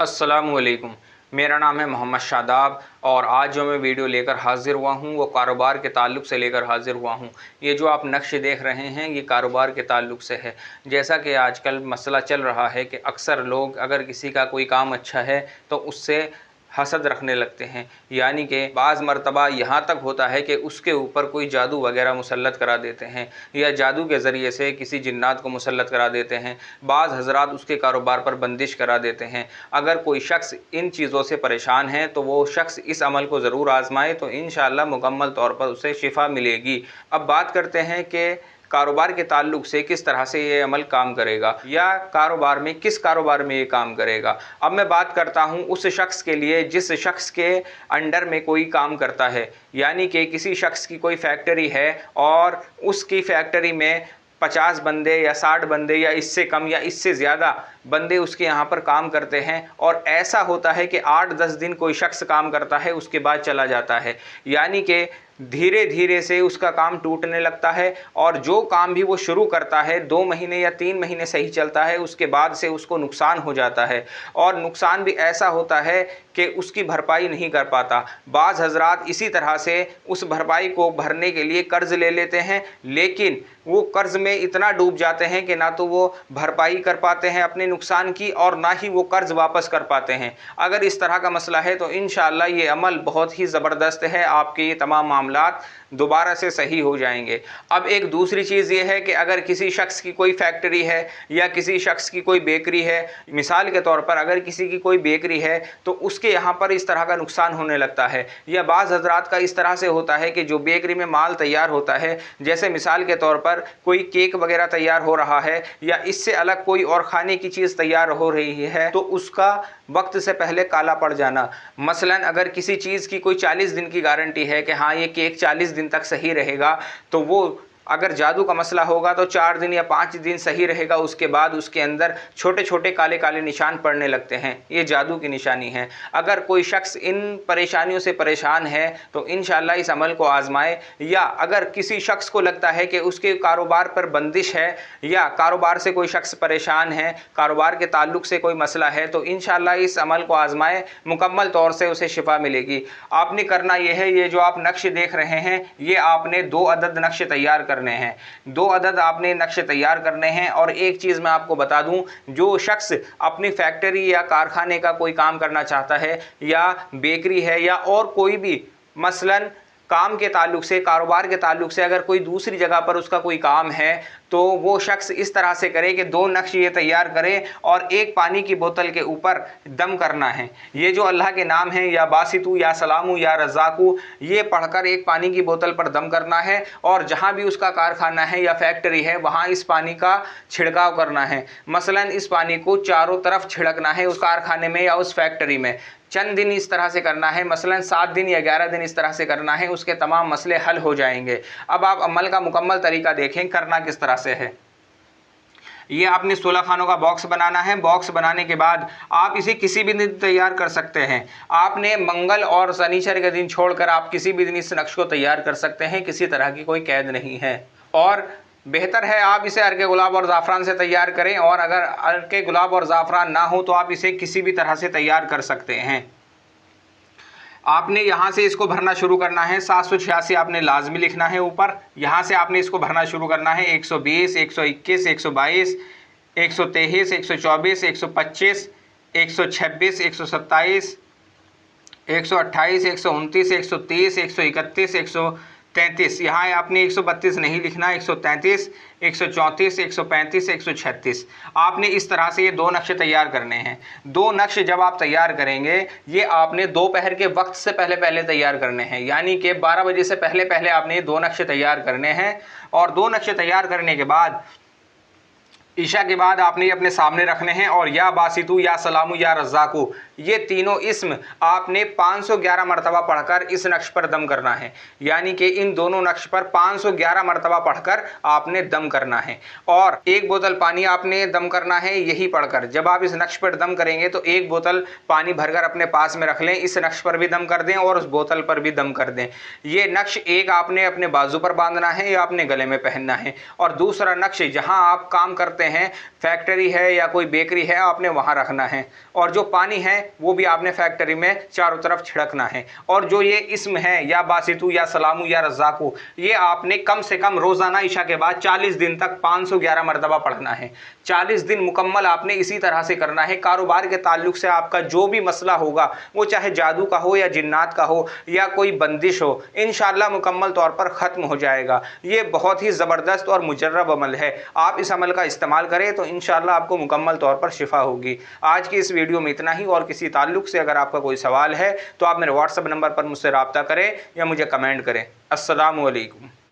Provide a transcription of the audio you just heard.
अस्सलामुअलैकुम। मेरा नाम है मोहम्मद शादाब और आज जो मैं वीडियो लेकर हाज़िर हुआ हूँ वो कारोबार के ताल्लुक़ से लेकर हाज़िर हुआ हूँ। ये जो आप नक्शे देख रहे हैं ये कारोबार के ताल्लुक़ से है। जैसा कि आजकल मसला चल रहा है कि अक्सर लोग अगर किसी का कोई काम अच्छा है तो उससे हसद रखने लगते हैं, यानी कि बाज़ मरतबा यहाँ तक होता है कि उसके ऊपर कोई जादू वगैरह मुसल्लत करा देते हैं या जादू के ज़रिए से किसी जिन्नात को मुसल्लत करा देते हैं। बाज़ हज़रात उसके कारोबार पर बंदिश करा देते हैं। अगर कोई शख्स इन चीज़ों से परेशान है तो वो शख्स इस अमल को ज़रूर आज़माए तो इंशाअल्लाह मुकम्मल तौर पर उसे शिफा मिलेगी। अब बात करते हैं कि कारोबार के ताल्लुक़ से किस तरह से ये अमल काम करेगा या कारोबार में किस कारोबार में ये काम करेगा। अब मैं बात करता हूँ उस शख्स के लिए जिस शख्स के अंडर में कोई काम करता है, यानी कि किसी शख्स की कोई फैक्ट्री है और उसकी फैक्ट्री में 50 बंदे या 60 बंदे या इससे कम या इससे ज़्यादा बंदे उसके यहाँ पर काम करते हैं और ऐसा होता है कि 8-10 दिन कोई शख्स काम करता है उसके बाद चला जाता है, यानी कि धीरे धीरे से उसका काम टूटने लगता है और जो काम भी वो शुरू करता है 2 महीने या 3 महीने सही चलता है, उसके बाद से उसको नुकसान हो जाता है और नुकसान भी ऐसा होता है कि उसकी भरपाई नहीं कर पाता। बाज़ हज़रात इसी तरह से उस भरपाई को भरने के लिए कर्ज़ ले लेते हैं, लेकिन वो कर्ज़ में इतना डूब जाते हैं कि ना तो वो भरपाई कर पाते हैं अपने नुकसान की और ना ही वो कर्ज़ वापस कर पाते हैं। अगर इस तरह का मसला है तो इंशाअल्लाह ये अमल बहुत ही ज़बरदस्त है, आपके ये तमाम मामलात दोबारा से सही हो जाएंगे। अब एक दूसरी चीज़ ये है कि अगर किसी शख्स की कोई फैक्ट्री है या किसी शख्स की कोई बेकरी है, मिसाल के तौर पर अगर किसी की कोई बेकरी है तो उसके यहाँ पर इस तरह का नुकसान होने लगता है या बाज़ हज़रात का इस तरह से होता है कि जो बेकरी में माल तैयार होता है, जैसे मिसाल के तौर पर कोई केक वगैरह तैयार हो रहा है या इससे अलग कोई और खाने की चीज़ तैयार हो रही है तो उसका वक्त से पहले काला पड़ जाना। मसलन अगर किसी चीज़ की कोई 40 दिन की गारंटी है कि हाँ ये केक 40 दिन तक सही रहेगा, तो वो अगर जादू का मसला होगा तो 4 दिन या 5 दिन सही रहेगा, उसके बाद उसके अंदर छोटे छोटे काले काले निशान पड़ने लगते हैं। ये जादू की निशानी है। अगर कोई शख्स इन परेशानियों से परेशान है तो इंशाअल्लाह इस अमल को आज़माए, या अगर किसी शख्स को लगता है कि उसके कारोबार पर बंदिश है या कारोबार से कोई शख्स परेशान है, कारोबार के ताल्लुक़ से कोई मसला है, तो इंशाअल्लाह इस अमल को आज़माए, मुकम्मल तौर से उसे शिफा मिलेगी। आपने करना यह है, ये जो आप नक्शे देख रहे हैं ये आपने 2 अदद नक्शे तैयार करने हैं। 2 अदद आपने नक्शे तैयार करने हैं। और एक चीज़ मैं आपको बता दूं, जो शख्स अपनी फैक्ट्री या कारखाने का कोई काम करना चाहता है या बेकरी है या और कोई भी मसलन काम के ताल्लुक़ से, कारोबार के ताल्लुक़ से अगर कोई दूसरी जगह पर उसका कोई काम है तो वो शख्स इस तरह से करे कि 2 नक्शे ये तैयार करे और एक पानी की बोतल के ऊपर दम करना है। ये जो अल्लाह के नाम हैं, या बासितू या सलामू या रज़ाकू, ये पढ़कर एक पानी की बोतल पर दम करना है और जहाँ भी उसका कारखाना है या फैक्ट्री है वहाँ इस पानी का छिड़काव करना है। मसलन इस पानी को चारों तरफ छिड़कना है उस कारखाने में या उस फैक्ट्री में। चंद दिन इस तरह से करना है, मसलन 7 दिन या 11 दिन इस तरह से करना है, उसके तमाम मसले हल हो जाएंगे। अब आप अमल का मुकम्मल तरीका देखें करना किस तरह से है। ये आपने 16 खानों का बॉक्स बनाना है। बॉक्स बनाने के बाद आप इसे किसी भी दिन तैयार कर सकते हैं। आपने मंगल और शनिचर के दिन छोड़कर आप किसी भी दिन इस नक्श को तैयार कर सकते हैं, किसी तरह की कोई कैद नहीं है। और बेहतर है आप इसे अर्के गुलाब और ज़ाफ़रान से तैयार करें, और अगर अर्के गुलाब और ज़ाफ़रान ना हो तो आप इसे किसी भी तरह से तैयार कर सकते हैं। आपने यहाँ से इसको भरना शुरू करना है। 786 आपने लाजमी लिखना है ऊपर। यहाँ से आपने इसको भरना शुरू करना है। 120, 121, 122, 123, 124, 125, 126, 127, 128, 129, 130, 131, 133। यहाँ आपने 132 नहीं लिखना, 133, 134, 135, 136। आपने इस तरह से ये 2 नक्शे तैयार करने हैं। 2 नक्शे जब आप तैयार करेंगे ये आपने दोपहर के वक्त से पहले पहले तैयार करने हैं, यानी कि 12 बजे से पहले पहले आपने ये 2 नक्शे तैयार करने हैं। और 2 नक्शे तैयार करने के बाद ईशा के बाद आपने ये अपने सामने रखने हैं और या बासितू या सलामू या रज़ाकू, ये तीनों इस्म आपने 511 मरतबा पढ़कर इस नक्श पर दम करना है, यानी कि इन दोनों नक्श पर 511 मरतबा पढ़कर आपने दम करना है। और 1 बोतल पानी आपने दम करना है यही पढ़कर। जब आप इस नक्श पर दम करेंगे तो 1 बोतल पानी भरकर अपने पास में रख लें, इस नक्श पर भी दम कर दें और उस बोतल पर भी दम कर दें। ये नक्श एक आपने अपने बाजू पर बांधना है या अपने गले में पहनना है, और दूसरा नक्श जहाँ आप काम करते करते हैं, फैक्ट्री है या कोई बेकरी है, आपने वहाँ रखना है। और जो पानी है वो भी आपने फैक्ट्री में चारों तरफ छिड़कना है। और जो ये इस्म है या बासितु या सलामु या रज़्ज़ाक़ु, ये आपने कम से कम रोज़ाना इशा के बाद 40 दिन तक 511 मरतबा पढ़ना है। 40 दिन मुकम्मल आपने इसी तरह से करना है। कारोबार के ताल्लुक से आपका जो भी मसला होगा, वो चाहे जादू का हो या जिन्नात का हो या कोई बंदिश हो, इंशाअल्लाह मुकम्मल तौर पर ख़त्म हो जाएगा। ये बहुत ही ज़बरदस्त और मुजर्रब अमल है। आप इस अमल का इस्तेमाल करें तो इंशाअल्लाह आपको मुकम्मल तौर पर शिफा होगी। आज की इस वीडियो में इतना ही, और किसी ताल्लुक से अगर आपका कोई सवाल है तो आप मेरे व्हाट्सएप नंबर पर मुझसे रब्ता करें या मुझे कमेंट करें। अस्सलामु अलैकुम।